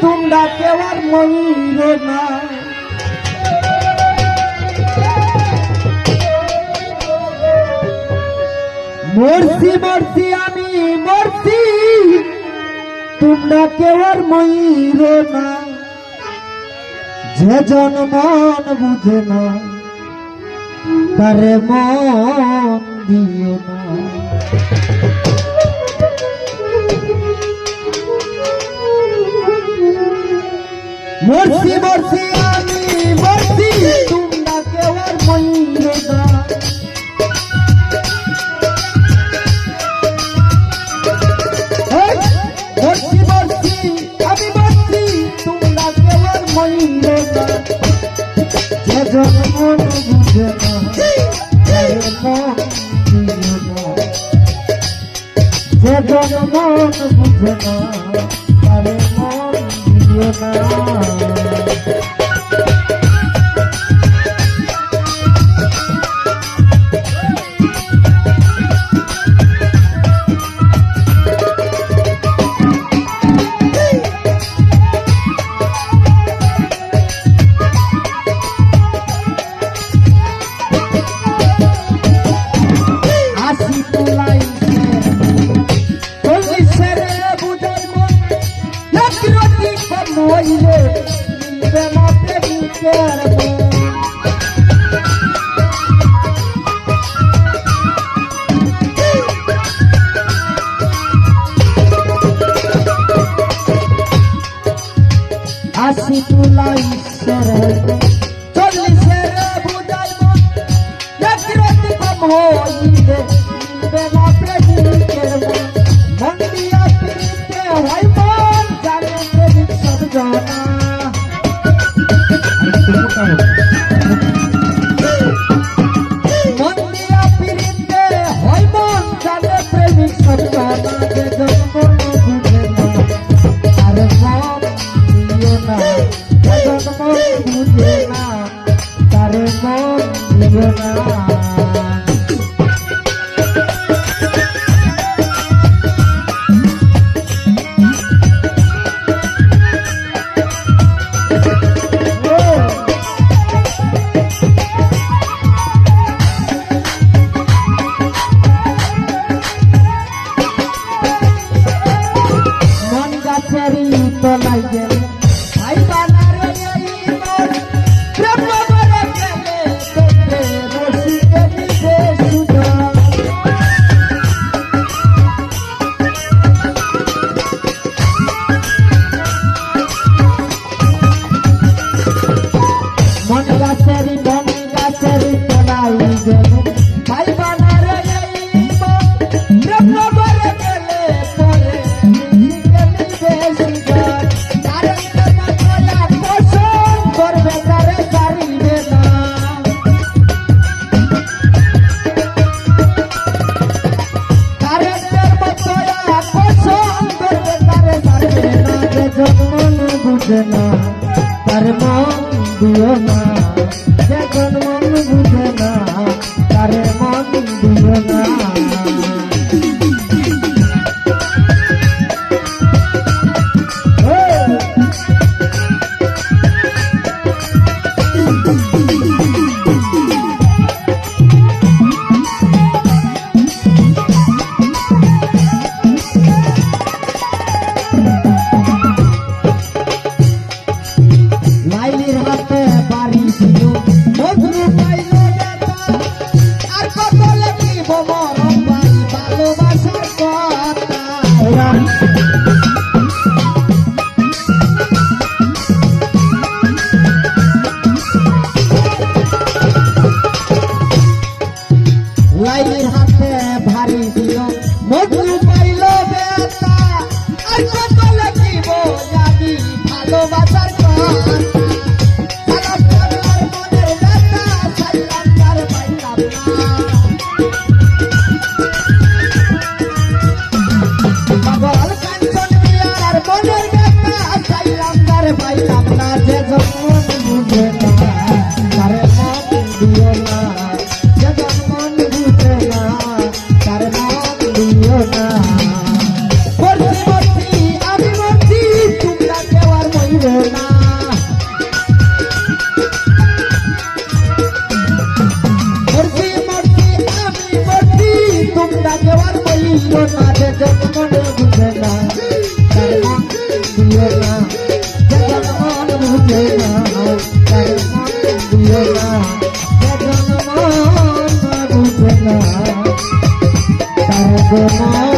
তোমরা কেউ আর ময়ূর না মরছি মরছি আমি মরছি তোমরা কেউ আর ময়ূর না যে জন মন বুঝে না তারে মন দিও না মরছি মরছি আমি মরছি তোমরা কেউ আর ময়ূর না মরছি মরছি আমি মরছি তোমরা কেউ আর ময়ূর না যে জন মন বুঝে না তারে মন দিও না যে জন মন বুঝে না তারে মন দিও না আসি তুলাই চল্লিশের বুঝাইব একরতি কম হইলে মিলবে না প্রেমিকের মন দিয়া পিড়িতে হয় মন জানে প্রেমিক সব জানা মন দিয়া পিড়িতে হয় মন জানে প্রেমিক সব জানা যে জন্ম বুঝে না আর মন দিও না যে জন্ম বুঝে না তার মন দিও না তলাই গেলে ভাই বানারে এই মন প্রেম করে গেলে তোকে রসিকে দিবে সুধা মন গাছেরি তলাই গেলে ভাই বানারে এই মন প্রেম করে গেলে পরে রসিকে দিবে সুধা বুঝে না তার মন দিও না যখন মন বুঝে না তার মন দিও না লাইলির হাতে বাড়ি ছিল মজনু পাইল আর কত লিখিব মরম বাড়ি ভালোবাসার কথা লাইলির হাতে ভারী ছিল মজনু পাইল বেতা আর কত লিখিব জানি ভালোবাসার কথা আমি মরছি তোমরা কেউ আর দিও না যে জন্মন বুঝে না তার মন দিও না যে জন্মন বুঝে না তার মন দিও না যে জন্মন বুঝে না তার মন